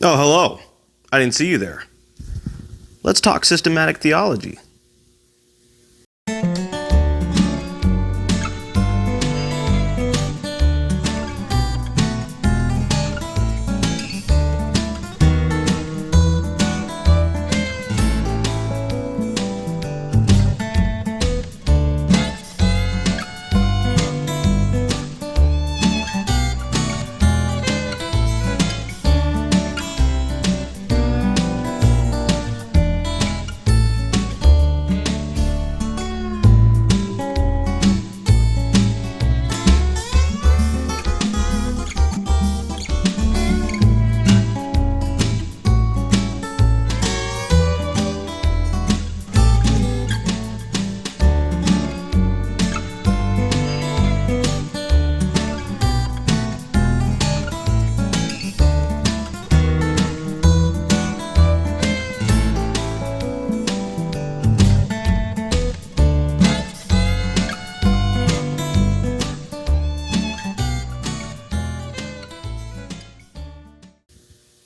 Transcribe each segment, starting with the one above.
Oh, hello. I didn't see you there. Let's talk systematic theology.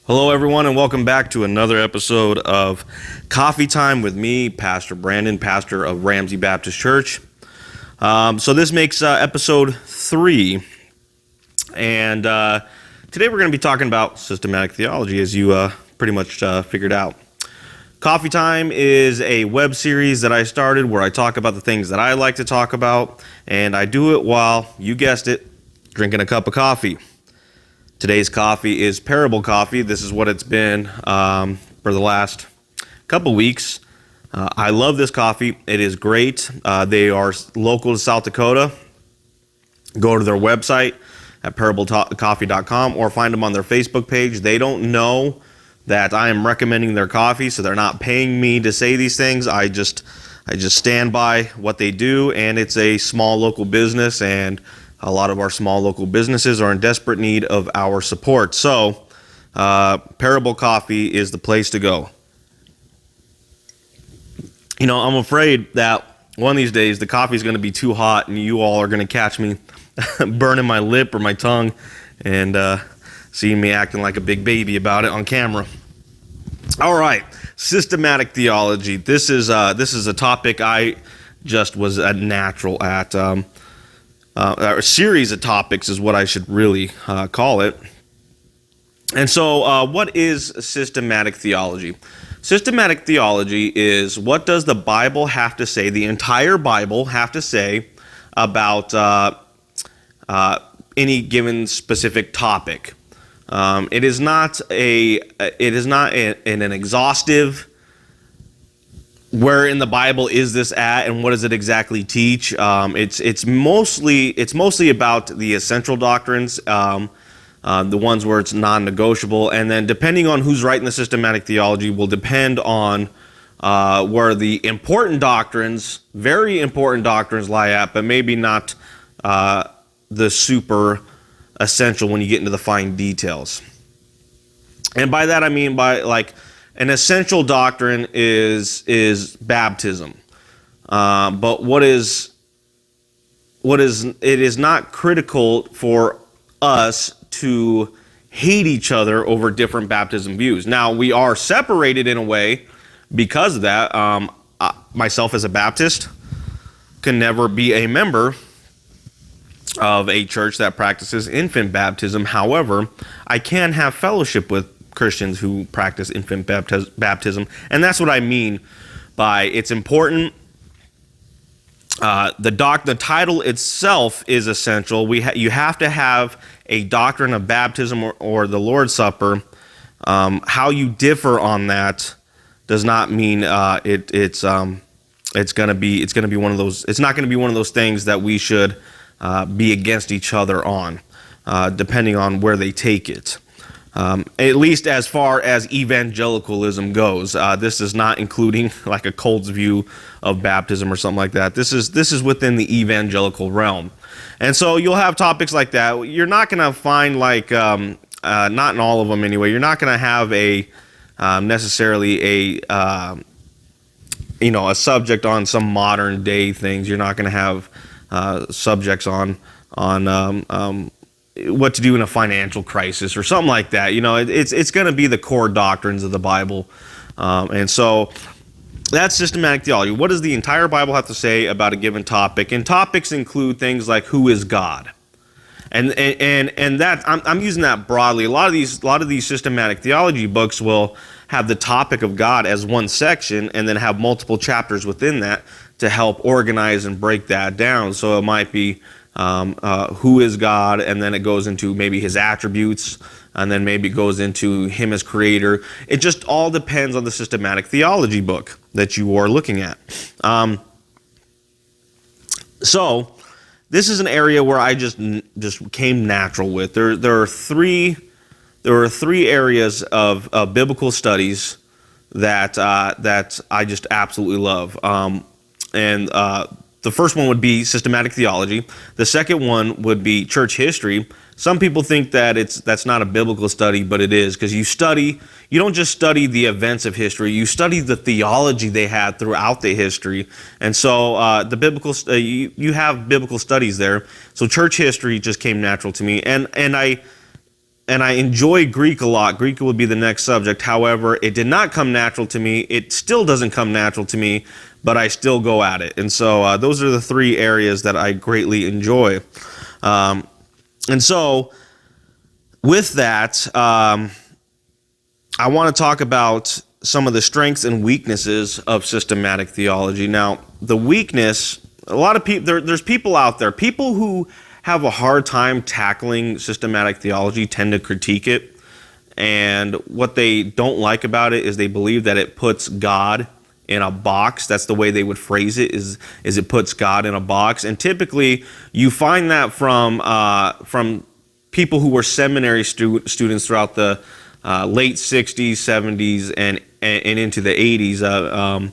Hello, everyone, and welcome back to another episode of Coffee Time with me, Pastor Brandon, pastor of Ramsey Baptist Church. So this makes episode 3, and today we're going to be talking about systematic theology, as you pretty much figured out. Coffee Time is a web series that I started where I talk about the things that I like to talk about, and I do it while, you guessed it, drinking a cup of coffee. Today's coffee is Parable Coffee. This is what it's been for the last couple weeks. I love this coffee. It is great. They are local to South Dakota. Go to their website at parablecoffee.com or find them on their Facebook page. They don't know that I am recommending their coffee, so they're not paying me to say these things. I just stand by what they do, and it's a small local business, and a lot of our small local businesses are in desperate need of our support. So, Parable Coffee is the place to go. You know, I'm afraid that one of these days the coffee is going to be too hot and you all are going to catch me burning my lip or my tongue and seeing me acting like a big baby about it on camera. All right, systematic theology. This is a topic I just was a natural at. A series of topics is what I should really call it. And so what is systematic theology? Systematic theology is, what does the Bible have to say, the entire Bible have to say about any given specific topic. It is not an exhaustive, where in the Bible is this at and what does it exactly teach? It's mostly about the essential doctrines, the ones where it's non-negotiable, and then depending on who's writing the systematic theology will depend on where the important doctrines, very important doctrines lie at, but maybe not the super essential when you get into the fine details. And by that I mean by like, an essential doctrine is baptism, but it is not critical for us to hate each other over different baptism views. Now, we are separated in a way because of that. Myself as a Baptist can never be a member of a church that practices infant baptism. However, I can have fellowship with Christians who practice infant baptism, and that's what I mean by it's important. The title itself is essential. You have to have a doctrine of baptism or the Lord's Supper. How you differ on that does not mean it's going to be one of those. It's not going to be one of those things that we should be against each other on, depending on where they take it. At least as far as evangelicalism goes. This is not including like a cult's view of baptism or something like that. This is within the evangelical realm. And so you'll have topics like that. You're not going to find like, not in all of them anyway, you're not going to have a necessarily a subject on some modern day things. You're not going to have subjects on what to do in a financial crisis or something like that. It's going to be the core doctrines of the Bible. And so that's systematic theology. What does the entire Bible have to say about a given topic? And topics include things like who is God, and that I'm using that broadly. A lot of these systematic theology books will have the topic of God as one section, and then have multiple chapters within that to help organize and break that down. So it might be who is God, and then it goes into maybe his attributes, and then maybe it goes into him as creator. It just all depends on the systematic theology book that you are looking at. So this is an area where I just came natural with. There are three areas of biblical studies that I just absolutely love. The first one would be systematic theology. The second one would be church history. Some people think that that's not a biblical study, but it is, because you don't just study the events of history, you study the theology they had throughout the history. And so the biblical you have biblical studies there. So church history just came natural to me, and I enjoy Greek a lot. Greek would be the next subject. However, it did not come natural to me. It still doesn't come natural to me, but I still go at it. And so those are the three areas that I greatly enjoy. And so with that, I want to talk about some of the strengths and weaknesses of systematic theology. Now, the weakness, a lot of people, there's people out there, people who have a hard time tackling systematic theology tend to critique it. And what they don't like about it is they believe that it puts God in a box. That's the way they would phrase it, is it puts God in a box. And typically you find that from people who were seminary students throughout the late 60s, 70s, and into the 80s.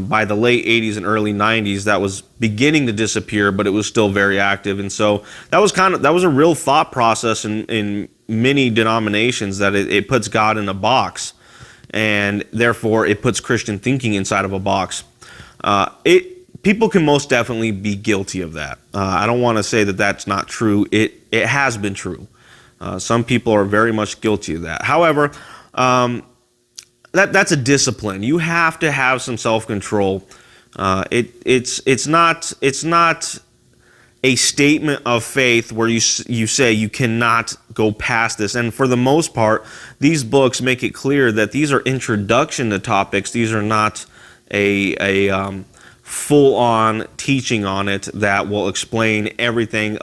By the late 80s and early 90s, that was beginning to disappear, but it was still very active. And so that was a real thought process in many denominations, that it puts God in a box, and therefore it puts Christian thinking inside of a box. People can most definitely be guilty of that. I don't want to say that that's not true. It has been true. Some people are very much guilty of that. However, that's a discipline. You have to have some self-control. It's not a statement of faith where you say you cannot go past this. And for the most part, these books make it clear that these are introduction to topics. These are not a full-on teaching on it that will explain everything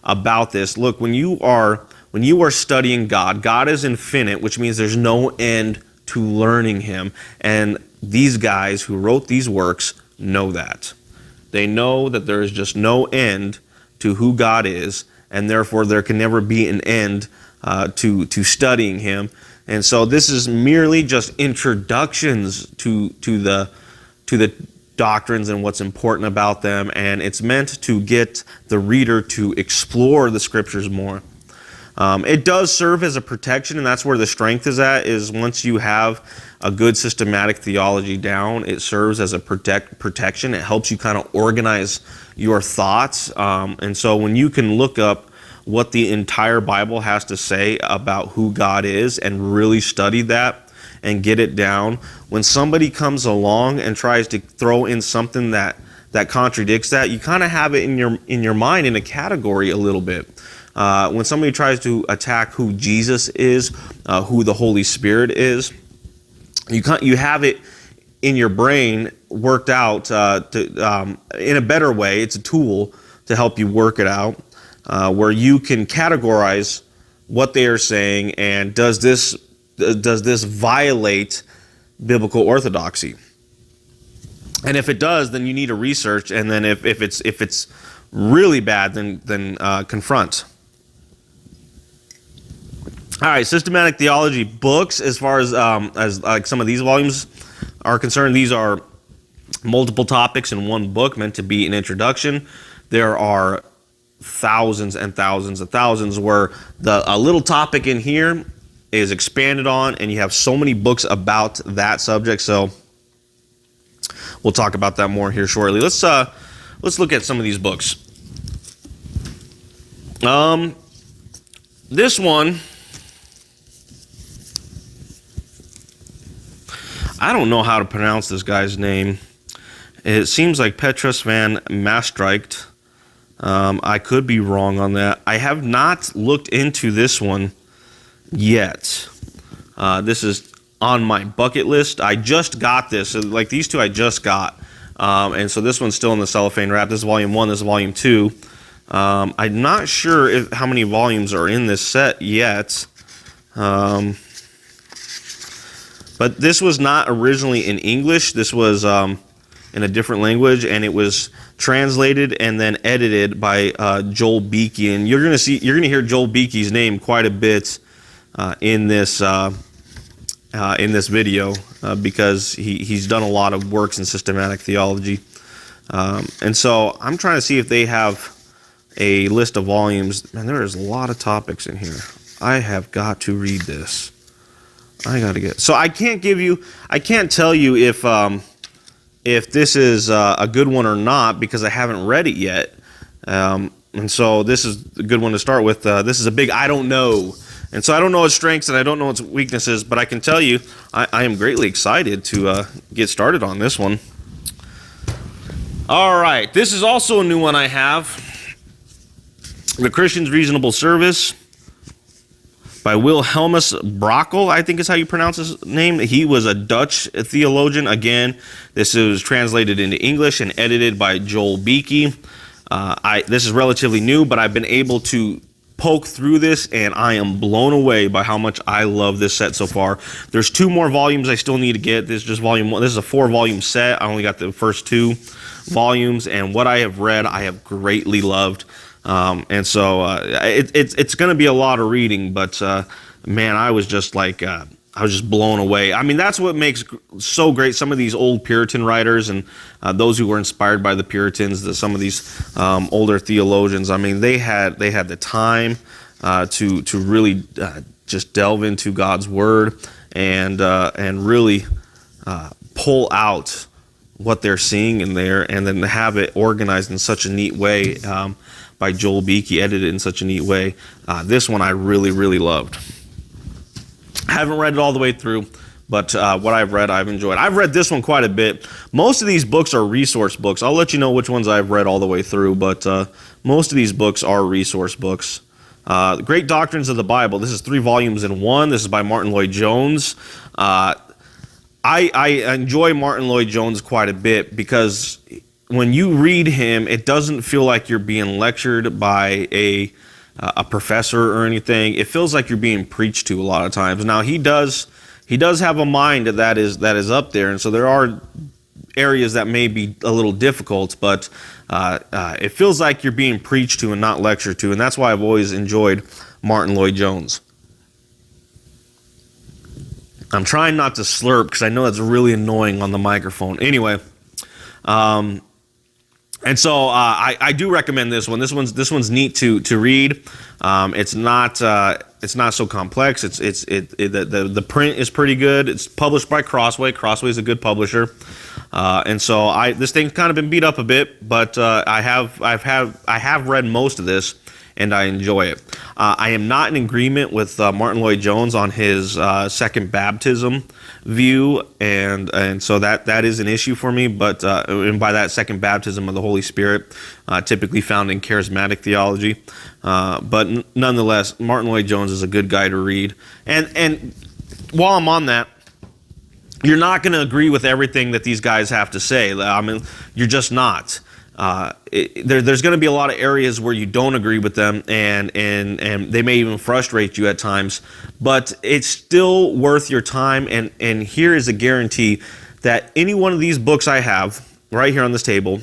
about this. Look, when you are studying God, God is infinite, which means there's no end to learning him. And these guys who wrote these works know that. They know that there is just no end to who God is, and therefore there can never be an end to studying him. And so this is merely just introductions to the doctrines and what's important about them, and it's meant to get the reader to explore the scriptures more. It does serve as a protection, and that's where the strength is at, is once you have a good systematic theology down, it serves as a protection. It helps you kind of organize your thoughts. And so when you can look up what the entire Bible has to say about who God is and really study that and get it down, when somebody comes along and tries to throw in something that contradicts that, you kind of have it in your mind in a category a little bit. When somebody tries to attack who Jesus is, who the Holy Spirit is, you have it in your brain worked out in a better way. It's a tool to help you work it out, where you can categorize what they are saying, and does this violate biblical orthodoxy? And if it does, then you need to research, and then if it's really bad, then confront. All right, systematic theology books, as far as like some of these volumes are concerned, these are multiple topics in one book meant to be an introduction. There are thousands and thousands of thousands where a little topic in here is expanded on, and you have so many books about that subject. So we'll talk about that more here shortly. Let's look at some of these books. This one, I don't know how to pronounce this guy's name. It seems like Petrus van Maastricht. I could be wrong on that. I have not looked into this one yet. This is on my bucket list. I just got this. So like these two I just got. And so this one's still in the cellophane wrap. This is volume 1, this is volume 2. I'm not sure how many volumes are in this set yet. But this was not originally in English. This was in a different language, and it was translated and then edited by Joel Beakey. And you're gonna hear Joel Beakey's name quite a bit in this video because he's done a lot of works in systematic theology. And so I'm trying to see if they have a list of volumes. Man, there is a lot of topics in here. I have got to read this. So I can't tell you if this is a good one or not because I haven't read it yet. And so this is a good one to start with. This is a big I don't know. And so I don't know its strengths and I don't know its weaknesses, but I can tell you I am greatly excited to get started on this one. All right, this is also a new one I have. The Christian's Reasonable Service by Wilhelmus Brockel, I think is how you pronounce his name. He was a Dutch theologian. Again, this is translated into English and edited by Joel Beakey. This is relatively new, but I've been able to poke through this, and I am blown away by how much I love this set so far. There's 2 more volumes I still need to get. This is just volume 1. This is a 4-volume set. I only got the first 2 volumes, and what I have read, I have greatly loved. And so it's going to be a lot of reading, but man, I was just like I was just blown away. I mean, that's what makes so great. Some of these old Puritan writers and those who were inspired by the Puritans, some of these older theologians. I mean, they had the time to really just delve into God's word and really pull out what they're seeing in there, and then have it organized in such a neat way. By Joel Beakey, edited in such a neat way. This one I really, really loved. I haven't read it all the way through, but what I've read, I've enjoyed. I've read this one quite a bit. Most of these books are resource books. I'll let you know which ones I've read all the way through, but most of these books are resource books. The Great Doctrines of the Bible. This is 3 volumes in 1. This is by Martin Lloyd-Jones. I enjoy Martin Lloyd-Jones quite a bit because when you read him, it doesn't feel like you're being lectured by a professor or anything. It feels like you're being preached to a lot of times. Now he does have a mind that is up there, and so there are areas that may be a little difficult, but it feels like you're being preached to and not lectured to, and that's why I've always enjoyed Martin Lloyd-Jones. I'm trying not to slurp because I know that's really annoying on the microphone. Anyway. And so I do recommend this one. This one's neat to read. It's not so complex. The print is pretty good. It's published by Crossway. Crossway is a good publisher. And so this thing's kind of been beat up a bit, but I have read most of this, and I enjoy it. I am not in agreement with Martin Lloyd-Jones on his second baptism view, and so that is an issue for me. But and by that, second baptism of the Holy Spirit, typically found in charismatic theology. But nonetheless, Martin Lloyd-Jones is a good guy to read. And while I'm on that, you're not going to agree with everything that these guys have to say. I mean, you're just not. There's going to be a lot of areas where you don't agree with them, and they may even frustrate you at times, but it's still worth your time. And here is a guarantee that any one of these books I have right here on this table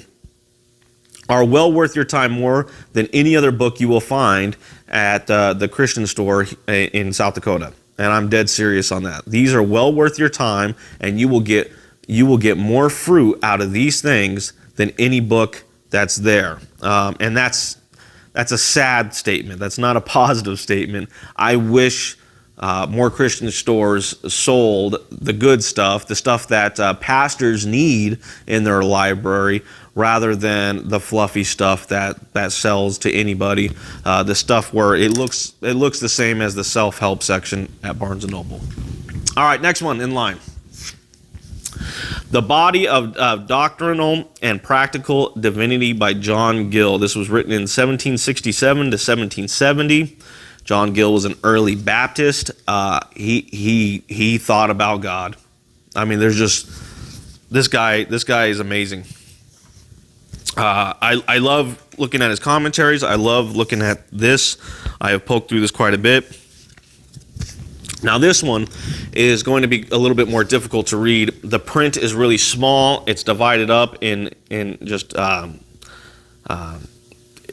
are well worth your time, more than any other book you will find at the Christian store in South Dakota. And I'm dead serious on that. These are well worth your time, and you will get more fruit out of these things than any book that's there. And that's a sad statement. That's not a positive statement. I wish more Christian stores sold the good stuff, the stuff that pastors need in their library, rather than the fluffy stuff that sells to anybody. The stuff where it looks the same as the self-help section at Barnes & Noble. All right, next one in line. The Body of Doctrinal and Practical Divinity by John Gill. This was written in 1767 to 1770. John Gill was an early Baptist. He thought about God. I mean, there's just this guy is amazing. I love looking at his commentaries. I love looking at this. I have poked through this quite a bit. Now this one is going to be a little bit more difficult to read. The print is really small. It's divided up in just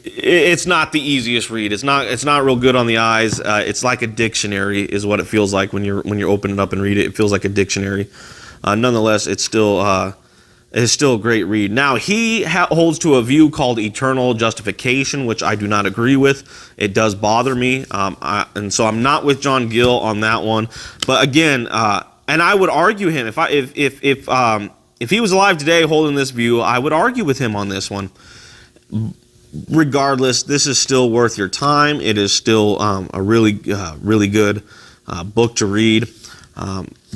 it's not the easiest read. It's not real good on the eyes. It's like a dictionary is what it feels like when you open it up and read it. It feels like a dictionary. Nonetheless, it's still a great read. Now, he holds to a view called eternal justification, which I do not agree with. It does bother me, and so I'm not with John Gill on that one. But again, and I would argue him if he was alive today holding this view, I would argue with him on this one. Regardless, this is still worth your time. It is still a really good book to read.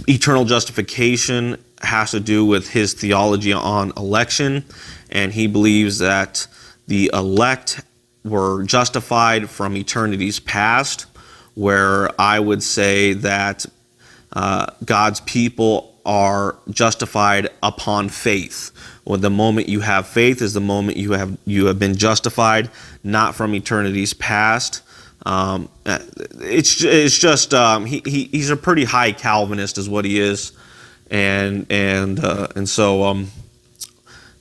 Eternal justification has to do with his theology on election, and he believes that the elect were justified from eternities past, where I would say that God's people are justified upon faith. Well, the moment you have faith is the moment you have been justified, not from eternities past. It's just he's a pretty high Calvinist, is what he is. And so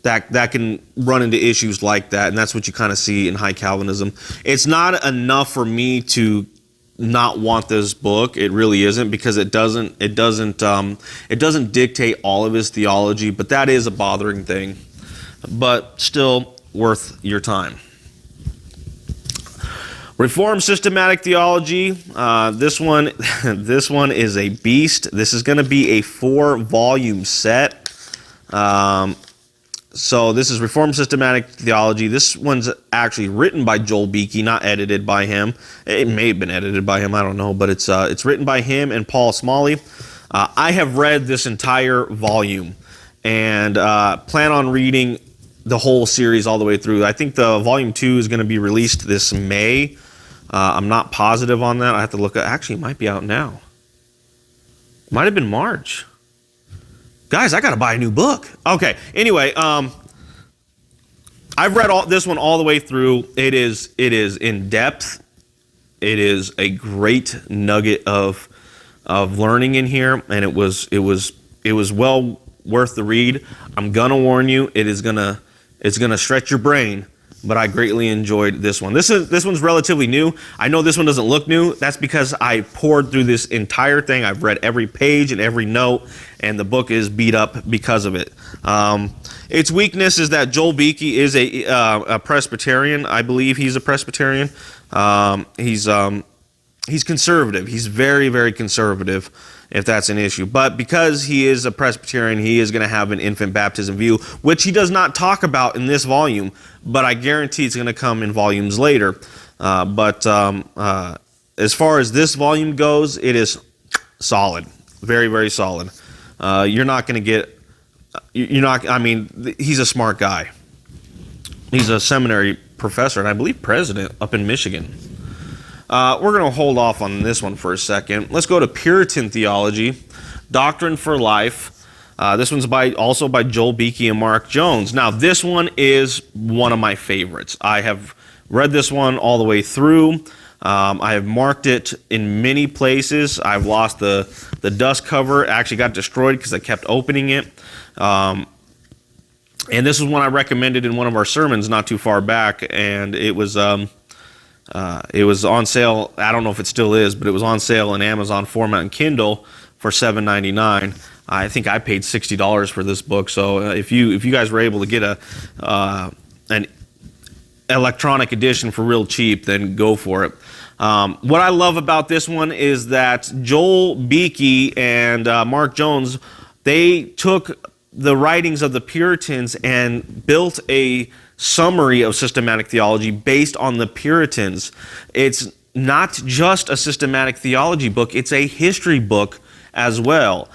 that can run into issues like that, and that's what you kind of see in high Calvinism. It's not enough for me to not want this book. It really isn't, because it doesn't dictate all of his theology, but that is a bothering thing. But still worth your time. Reformed Systematic Theology. This one is a beast. This is going to be a 4-volume set. So this is Reformed Systematic Theology. This one's actually written by Joel Beeke, not edited by him. It may have been edited by him, I don't know, but it's written by him and Paul Smalley. I have read this entire volume and plan on reading the whole series all the way through. I think the volume 2 is going to be released this May. I'm not positive on that. I have to look at. Actually, it might be out now. Might have been March. Guys, I got to buy a new book. Okay. Anyway, I've read this one all the way through. It is in depth. It is a great nugget of learning in here, and it was well worth the read. I'm gonna warn you, it's gonna stretch your brain. But I greatly enjoyed this one. This one's relatively new. I know this one doesn't look new. That's because I poured through this entire thing. I've read every page and every note, and the book is beat up because of it. Its weakness is that Joel Beeke is a Presbyterian. I believe he's a Presbyterian. He's conservative. He's very, very conservative, if that's an issue. But because he is a Presbyterian, he is going to have an infant baptism view, which he does not talk about in this volume, but I guarantee it's going to come in volumes later. But as far as this volume goes, it is solid. Very, very solid. You're not going to get... I mean, he's a smart guy. He's a seminary professor, and I believe president up in Michigan. We're going to hold off on this one for a second. Let's go to Puritan Theology, Doctrine for Life. This one's also by Joel Beeke and Mark Jones. Now, this one is one of my favorites. I have read this one all the way through. I have marked it in many places. I've lost the dust cover. It actually got destroyed because I kept opening it. And this is one I recommended in one of our sermons not too far back, and it was on sale. I don't know if it still is, but it was on sale in Amazon format and Kindle for $7.99. I think I paid $60 for this book. So if you guys were able to get electronic edition for real cheap, then go for it. What I love about this one is that Joel Beeke and Mark Jones, they took the writings of the Puritans and built a summary of systematic theology based on the Puritans. It's not just a systematic theology book, it's a history book as well.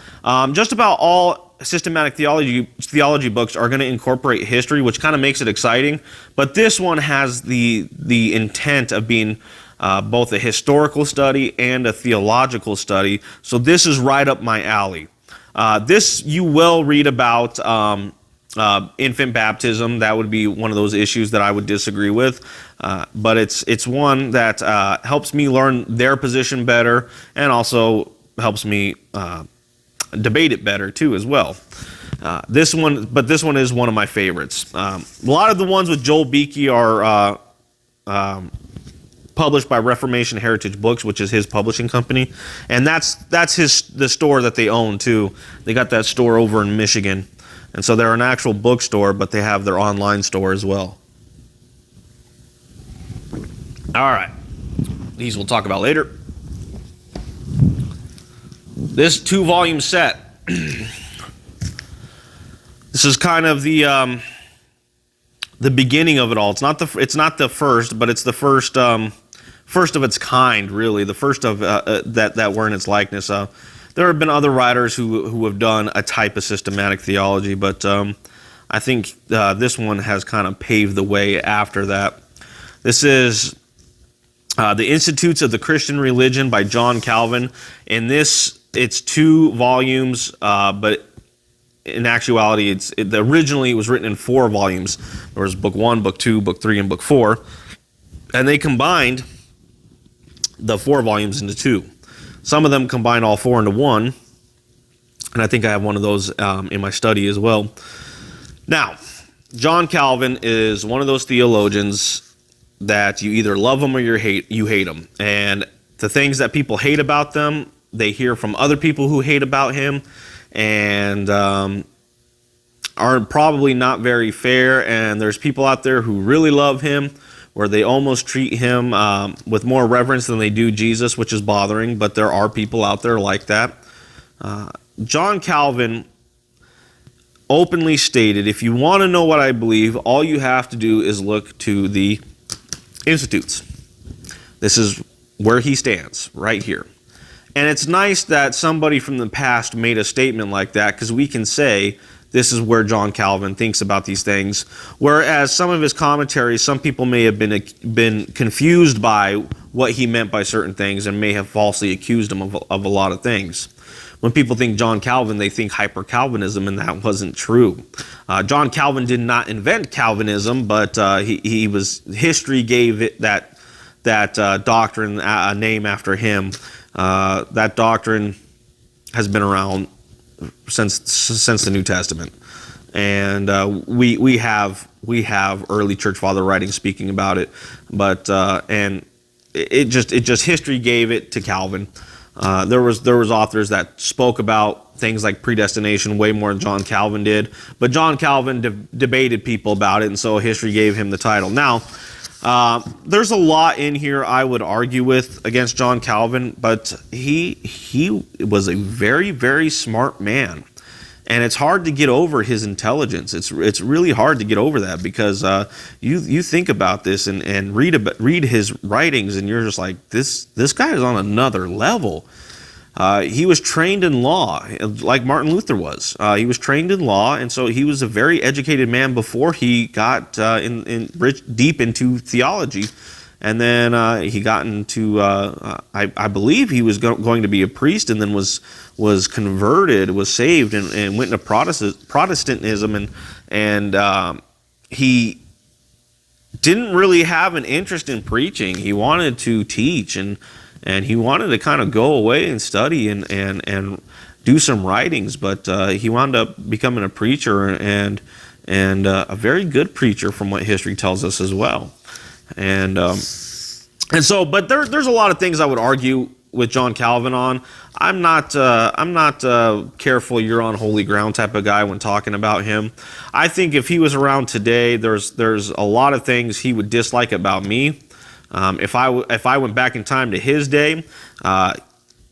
Just about all systematic theology books are going to incorporate history, which kind of makes it exciting. But this one has the intent of being both a historical study and a theological study. So this is right up my alley. This you will read about infant baptism. That would be one of those issues that I would disagree with. But it's one that helps me learn their position better, and also helps me debate it better too as well. This one is one of my favorites. A lot of the ones with Joel Beeke are published by Reformation Heritage Books, which is his publishing company, and that's the store that they own too. They got that store over in Michigan, and so they're an actual bookstore, but they have their online store as well. All right, these we'll talk about later. This 2-volume set. This is kind of the beginning of it all. It's not the first, but it's the first of its kind, really. The first of that were in its likeness. There have been other writers who have done a type of systematic theology, but I think this one has kind of paved the way after that. This is The Institutes of the Christian Religion by John Calvin. In this, it's 2 volumes, but in actuality, originally it was written in 4 volumes. There was book 1, book 2, book 3, and book 4. And they combined the 4 volumes into 2. Some of them combined all 4 into 1. And I think I have one of those in my study as well. Now, John Calvin is one of those theologians that you either love them or you hate them. And the things that people hate about them, they hear from other people who hate about him, and are probably not very fair. And there's people out there who really love him, where they almost treat him with more reverence than they do Jesus, which is bothering, but there are people out there like that. John Calvin openly stated, if you want to know what I believe, all you have to do is look to the Institutes. This is where he stands, right here. And it's nice that somebody from the past made a statement like that, because we can say this is where John Calvin thinks about these things. Whereas some of his commentaries, some people may have been confused by what he meant by certain things and may have falsely accused him of a lot of things. When people think John Calvin, they think hyper-Calvinism, and that wasn't true. John Calvin did not invent Calvinism, but history gave it that doctrine a name after him. That doctrine has been around since the New Testament, and we have early church father writings speaking about it, but and it just history gave it to Calvin. There was authors that spoke about things like predestination way more than John Calvin did, but John Calvin debated people about it, and so history gave him the title. Now, there's a lot in here I would argue with against John Calvin, but he was a very, very smart man, and it's hard to get over his intelligence. It's really hard to get over that, because you think about this and read his writings, and you're just like, this guy is on another level. He was trained in law, like Martin Luther was. He was trained in law, and so he was a very educated man before he got deep into theology. And then he got into, I believe he was going to be a priest, and then was converted, was saved, and went into Protestantism, and he didn't really have an interest in preaching. He wanted to teach, and he wanted to kind of go away and study and do some writings, but he wound up becoming a preacher, and a very good preacher from what history tells us as well. And so, but there's a lot of things I would argue with John Calvin on. I'm not careful, you're on holy ground type of guy when talking about him. I think if he was around today, there's a lot of things he would dislike about me. If I went back in time to his day,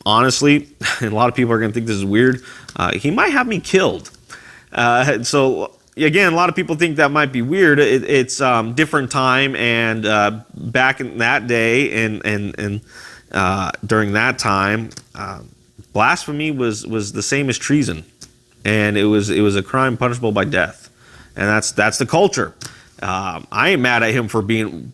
honestly, and a lot of people are going to think this is weird, he might have me killed. So again, a lot of people think that might be weird. It's different time, and back in that day and during that time, blasphemy was the same as treason, and it was a crime punishable by death, and that's the culture. I ain't mad at him for being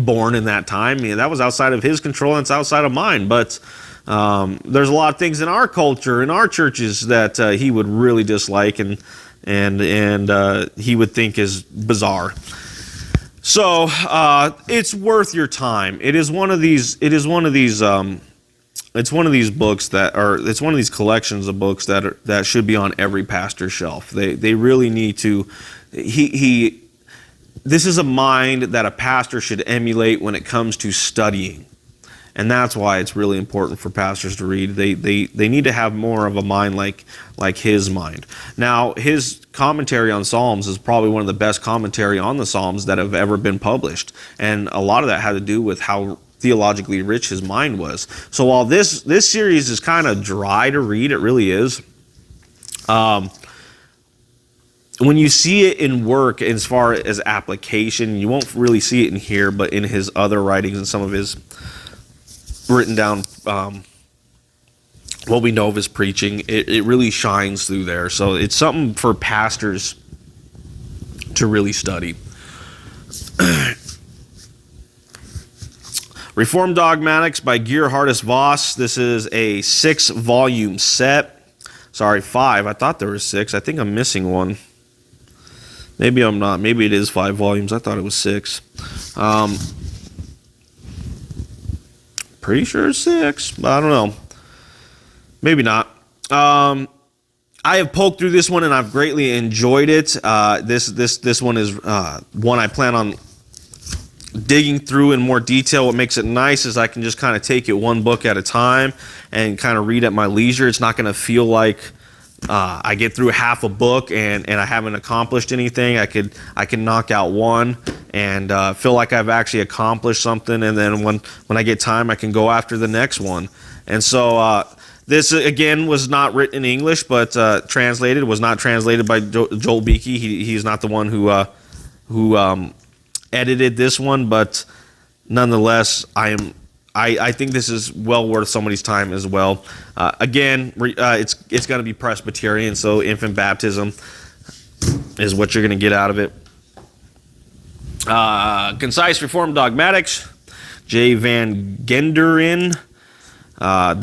born in that time. I mean, that was outside of his control, and it's outside of mine. But there's a lot of things in our culture, in our churches, that he would really dislike, and he would think is bizarre. So it's worth your time. It's one of these books it's one of these collections of books that should be on every pastor's shelf. They really need to. This is a mind that a pastor should emulate when it comes to studying. And that's why it's really important for pastors to read. They need to have more of a mind like his mind. Now, his commentary on Psalms is probably one of the best commentary on the Psalms that have ever been published. And a lot of that had to do with how theologically rich his mind was. So while this series is kind of dry to read, it really is. When you see it in work as far as application, you won't really see it in here, but in his other writings and some of his written down, what we know of his preaching, it really shines through there. So it's something for pastors to really study. Reformed Dogmatics by Gerhardus Voss. This is a 6-volume set. Sorry, 5. I thought there was 6. I think I'm missing one. Maybe I'm not. Maybe it is 5 volumes. I thought it was 6. Pretty sure it's 6, but I don't know. Maybe not. I have poked through this one and I've greatly enjoyed it. This one is one I plan on digging through in more detail. What makes it nice is I can just kind of take it one book at a time and kind of read at my leisure. It's not going to feel like I get through half a book and I haven't accomplished anything. I can knock out one and feel like I've actually accomplished something, and then when I get time, I can go after the next one. And so this again was not written in English, but translated. Was not translated by Joel Beakey. He's not the one who edited this one, but nonetheless, I think this is well worth somebody's time as well. Again, it's going to be Presbyterian, so infant baptism is what you're going to get out of it. Concise Reformed Dogmatics, J. Van Genderen.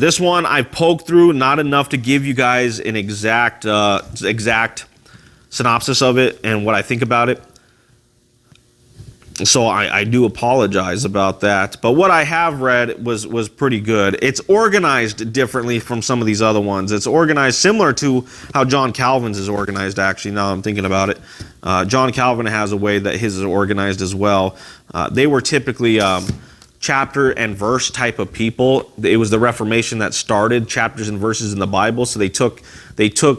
This one I poked through, not enough to give you guys an exact synopsis of it and what I think about it. So I do apologize about that. But what I have read was pretty good. It's organized differently from some of these other ones. It's organized similar to how John Calvin's is organized, actually, now I'm thinking about it. John Calvin has a way that his is organized as well. They were typically chapter and verse type of people. It was the Reformation that started chapters and verses in the Bible. So they took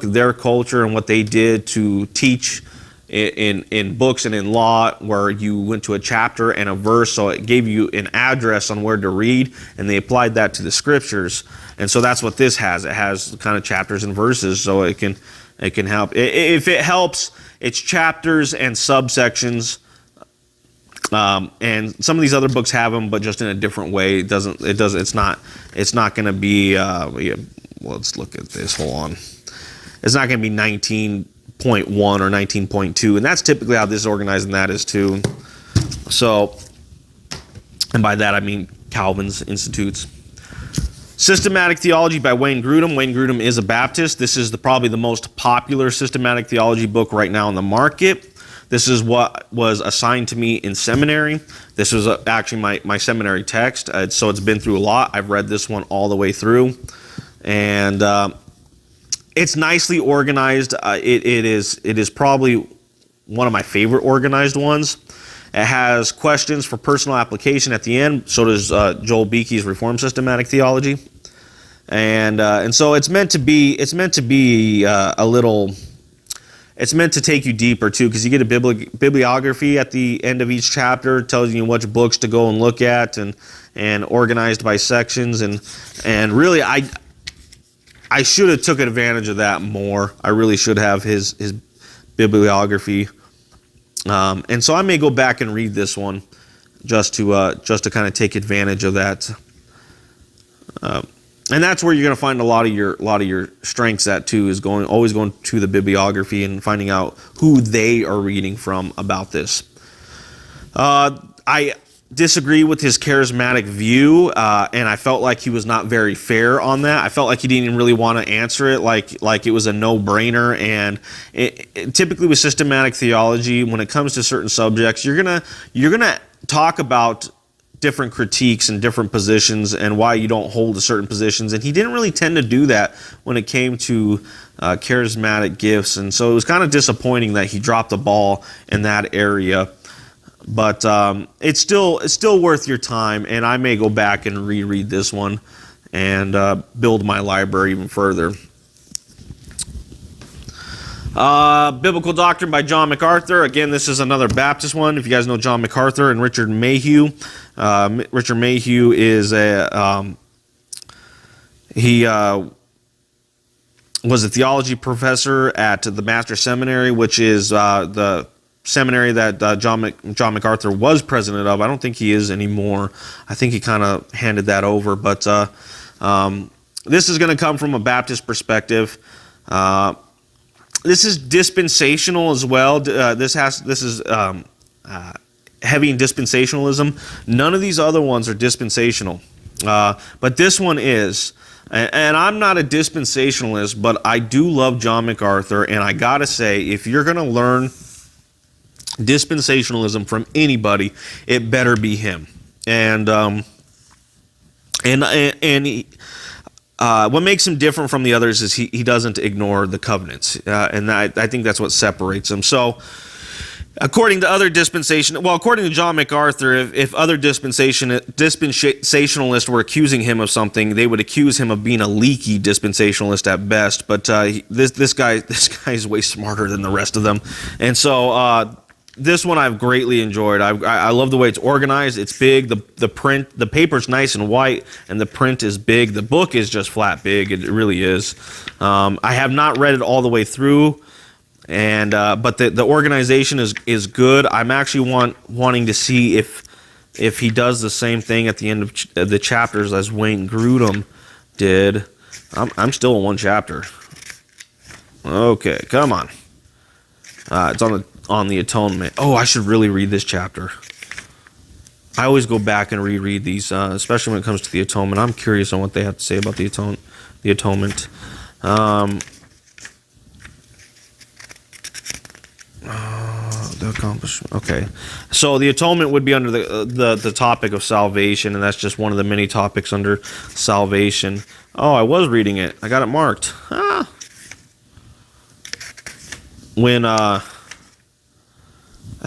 their culture and what they did to teach in books and in law, where you went to a chapter and a verse, so it gave you an address on where to read, and they applied that to the scriptures. And so that's what this has. It has kind of chapters and verses, so it can help. If it helps, it's chapters and subsections. And some of these other books have them, but just in a different way. It's not going to be. Let's look at this. Hold on. It's not going to be 19.1 or 19.2, and that's typically how this is organized, and that is too. So, and by that I mean Calvin's Institutes. Systematic Theology by Wayne Grudem. Wayne Grudem is a Baptist. This is probably the most popular systematic theology book right now in the market. This is what was assigned to me in seminary. This was actually my seminary text, so it's been through a lot. I've read this one all the way through, and it's nicely organized. It is probably one of my favorite organized ones. It has questions for personal application at the end. So does Joel Beake's Reformed Systematic Theology, and so it's meant to be a little. It's meant to take you deeper too, because you get a bibliography at the end of each chapter, tells you which books to go and look at, and organized by sections, and really I should have took advantage of that more. I really should have his bibliography, and so I may go back and read this one just to kind of take advantage of that. And that's where you're going to find a lot of your strengths at too, is always going to the bibliography and finding out who they are reading from about this. I disagree with his charismatic view, and I felt like he was not very fair on that. I felt like he didn't even really want to answer it like it was a no-brainer. And typically with systematic theology, when it comes to certain subjects, you're gonna talk about different critiques and different positions and why you don't hold to certain positions. And he didn't really tend to do that when it came to charismatic gifts. And so it was kind of disappointing that he dropped the ball in that area. But it's still worth your time, and I may go back and reread this one and build my library even further. Biblical Doctrine by John MacArthur. Again, this is another Baptist one. If you guys know John MacArthur and Richard Mayhew. Richard Mayhew is he was a theology professor at the Master Seminary, which is the seminary that John MacArthur was president of. I don't think he is anymore. I think he kind of handed that over. But this is going to come from a Baptist perspective. This is dispensational as well. This is heavy in dispensationalism. None of these other ones are dispensational, but this one is. And I'm not a dispensationalist, but I do love John MacArthur, and I gotta say, if you're gonna learn dispensationalism from anybody, it better be him. And he, what makes him different from the others is he doesn't ignore the covenants, and I think that's what separates him. So, according to John MacArthur, if other dispensationalists were accusing him of something, they would accuse him of being a leaky dispensationalist at best. But this guy is way smarter than the rest of them, and so this one I've greatly enjoyed. I love the way it's organized. It's big. The paper's nice and white, and the print is big. The book is just flat big. It really is. I have not read it all the way through, and but the organization is good. I'm actually wanting to see if he does the same thing at the end of the chapters as Wayne Grudem did. I'm still in one chapter. Okay, come on. It's on the atonement. Oh, I should really read this chapter. I always go back and reread these, especially when it comes to the atonement. I'm curious on what they have to say about the atonement. The accomplishment. Okay, so the atonement would be under the topic of salvation, and that's just one of the many topics under salvation. Oh, I was reading it. I got it marked. When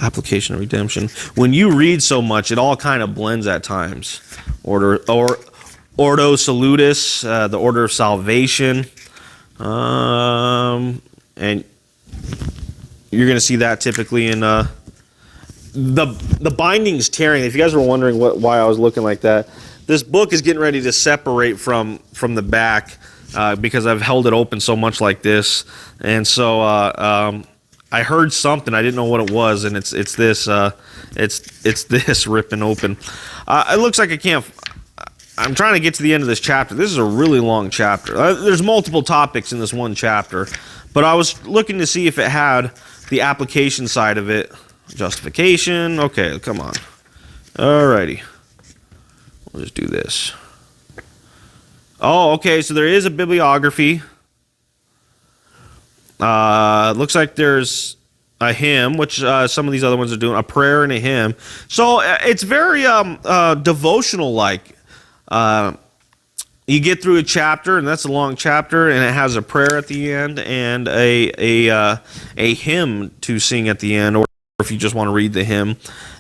application of redemption. When you read so much, it all kind of blends at times. Ordo Salutis, the order of salvation, and you're going to see that typically in the binding's tearing. If you guys were wondering why I was looking like that, this book is getting ready to separate from the back because I've held it open so much like this, and so I heard something. I didn't know what it was, and it's this ripping open. It looks like I can't. I'm trying to get to the end of this chapter. This is a really long chapter. There's multiple topics in this one chapter, but I was looking to see if it had the application side of it. Justification. Okay, come on. Alrighty. We'll just do this. Oh, okay. So there is a bibliography. Looks like there's a hymn, which some of these other ones are doing, a prayer and a hymn. So it's very devotional like. You get through a chapter, and that's a long chapter, and it has a prayer at the end and a hymn to sing at the end, or if you just want to read the hymn.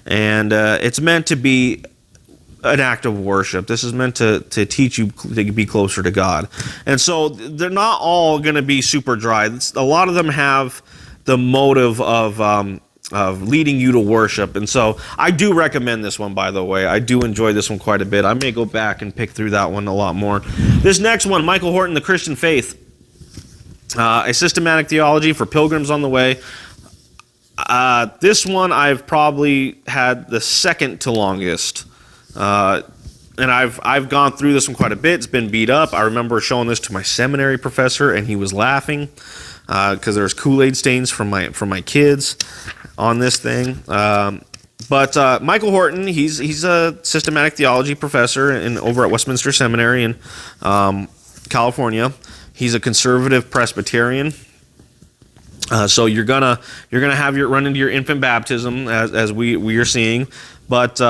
and it's meant to be an act of worship. This is meant to teach you to be closer to God. And so they're not all going to be super dry. A lot of them have the motive of leading you to worship. And so I do recommend this one, by the way. I do enjoy this one quite a bit. I may go back and pick through that one a lot more. This next one, Michael Horton, The Christian Faith. A Systematic Theology for Pilgrims on the Way. This one I've probably had the second to longest. And I've gone through this one quite a bit. It's been beat up. I remember showing this to my seminary professor, and he was laughing because there's Kool-Aid stains from my kids on this thing. But Michael Horton, he's a systematic theology professor over at Westminster Seminary in California. He's a conservative Presbyterian. So you're gonna run into your infant baptism as we are seeing, but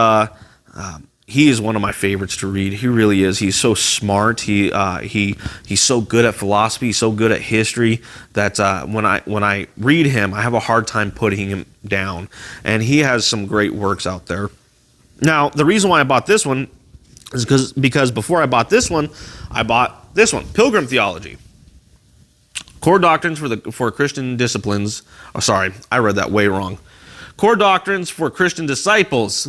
he is one of my favorites to read. He really is. He's so smart. He's so good at philosophy. He's so good at history that when I read him, I have a hard time putting him down. And he has some great works out there. Now, the reason why I bought this one is because before I bought this one, I bought this one, Pilgrim Theology. Core Doctrines for Christian Disciplines. Oh, sorry, I read that way wrong. Core Doctrines for Christian Disciples.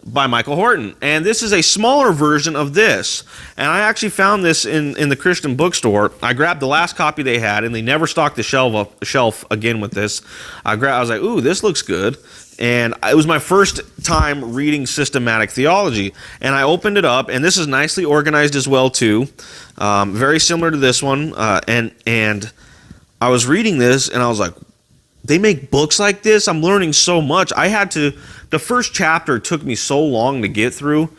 By Michael Horton. And this is a smaller version of this. And I actually found this in the Christian bookstore. I grabbed the last copy they had, and they never stocked the shelf again with this. I was like, ooh, this looks good. And it was my first time reading systematic theology. And I opened it up, and this is nicely organized as well, too. Very similar to this one. And I was reading this, and I was like, they make books like this? I'm learning so much. The first chapter took me so long to get through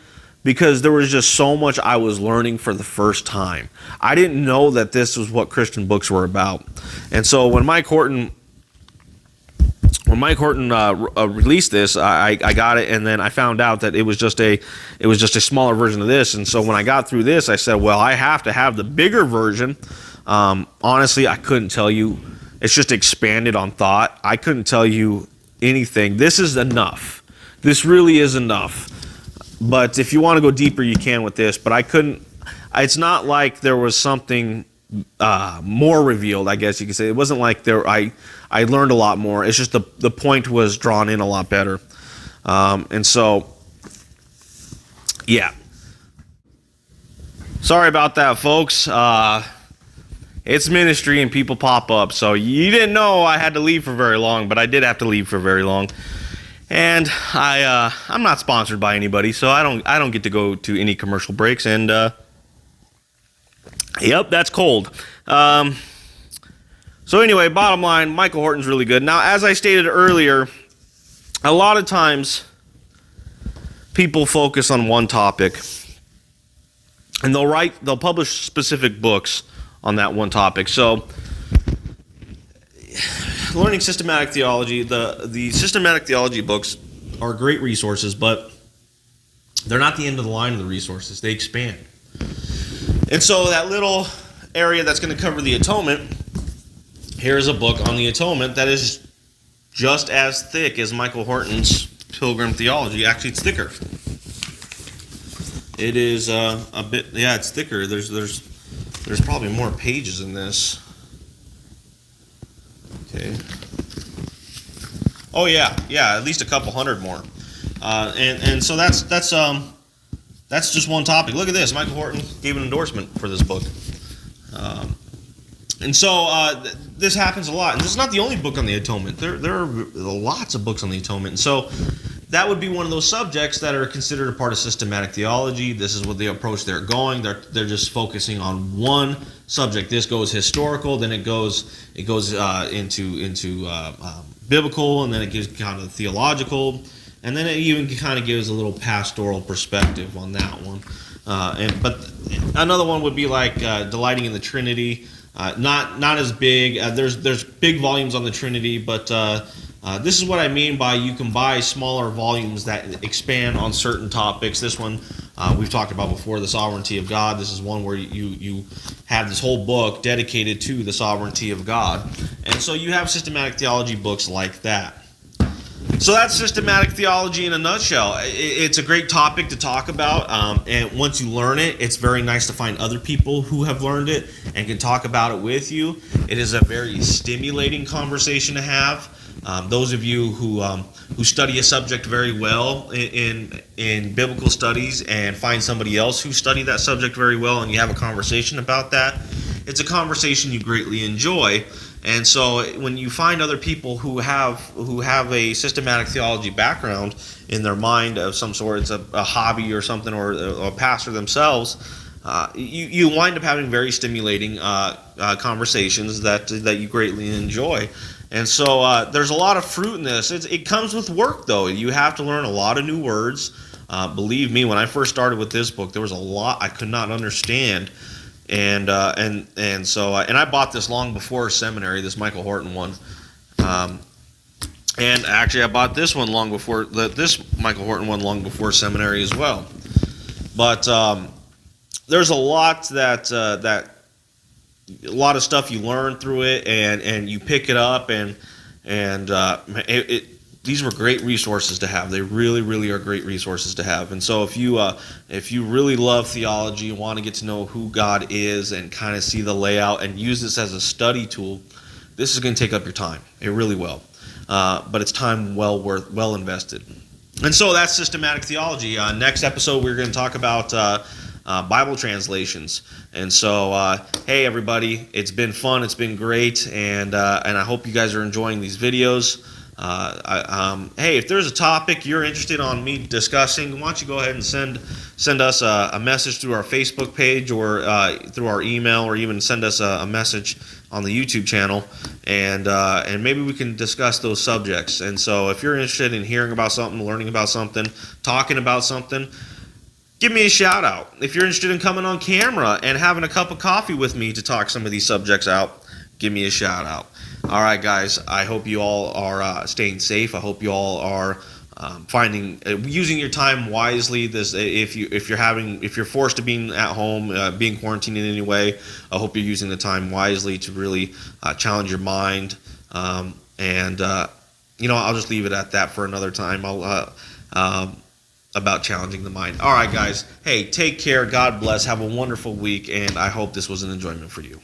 because there was just so much I was learning for the first time. I didn't know that this was what Christian books were about. And so when Mike Horton released this, I got it, and then I found out that it was just a smaller version of this. And so when I got through this, I said, well, I have to have the bigger version. Honestly, I couldn't tell you. It's just expanded on thought. I couldn't tell you anything. This is enough. This really is enough. But if you want to go deeper, you can with this. But I couldn't. It's not like there was something more revealed, I guess you could say. It wasn't like I learned a lot more. It's just the point was drawn in a lot better. And so, yeah. Sorry about that, folks. It's ministry and people pop up. So you didn't know I had to leave for very long, but I did have to leave for very long. And I'm not sponsored by anybody, so I don't get to go to any commercial breaks. And yep, that's cold. So anyway, bottom line, Michael Horton's really good. Now, as I stated earlier, a lot of times people focus on one topic, and they'll publish specific books on that one topic. So learning systematic theology, the systematic theology books are great resources, but they're not the end of the line of the resources. They expand. And so that little area that's going to cover the atonement, here's a book on the atonement that is just as thick as Michael Horton's Pilgrim Theology. Actually, it's thicker. It is a bit, yeah, it's thicker. There's probably more pages in this. Okay. Oh yeah, at least a couple hundred more. And so that's just one topic. Look at this. Michael Horton gave an endorsement for this book. And so this happens a lot. And this is not the only book on the atonement. There are lots of books on the atonement. And so that would be one of those subjects that are considered a part of systematic theology. This is what the approach they're going. They're just focusing on one subject. This goes historical, then it goes into biblical, and then it gives kind of theological, and then it even kind of gives a little pastoral perspective on that one. But another one would be like delighting in the Trinity. Not as big. There's big volumes on the Trinity, but this is what I mean by you can buy smaller volumes that expand on certain topics. This one we've talked about before, the sovereignty of God. This is one where you have this whole book dedicated to the sovereignty of God. And so you have systematic theology books like that. So that's systematic theology in a nutshell. It's a great topic to talk about, and once you learn it, it's very nice to find other people who have learned it and can talk about it with you. It is a very stimulating conversation to have. Those of you who study a subject very well in biblical studies and find somebody else who studied that subject very well, and you have a conversation about that, it's a conversation you greatly enjoy. And so when you find other people who have a systematic theology background in their mind of some sort, it's a hobby or something, or a pastor themselves, you wind up having very stimulating conversations that you greatly enjoy. And so there's a lot of fruit in this. It comes with work, though. You have to learn a lot of new words. Believe me, when I first started with this book, there was a lot I could not understand. And I bought this long before seminary, this Michael Horton one. And actually, I bought this one long before this Michael Horton one long before seminary as well. But there's a lot a lot of stuff you learn through it, and you pick it up, and these were great resources to have. They really, really are great resources to have. And so if you really love theology and want to get to know who God is and kind of see the layout and use this as a study tool, this is going to take up your time. It really will. But it's time well invested. And so that's systematic theology. Next episode, we're going to talk about Bible translations. And so, hey everybody, it's been fun. It's been great, and I hope you guys are enjoying these videos. Hey, if there's a topic you're interested on me discussing, why don't you go ahead and send us a message through our Facebook page, or through our email, or even send us a message on the YouTube channel, and maybe we can discuss those subjects. And so if you're interested in hearing about something, learning about something, talking about something, give me a shout out. If you're interested in coming on camera and having a cup of coffee with me to talk some of these subjects out, give me a shout out. All right, guys, I hope you all are staying safe. I hope you all are using your time wisely. If you're forced to be at home, being quarantined in any way, I hope you're using the time wisely to really challenge your mind. I'll just leave it at that for another time. About challenging the mind. All right, guys. Hey, take care. God bless. Have a wonderful week, and I hope this was an enjoyment for you.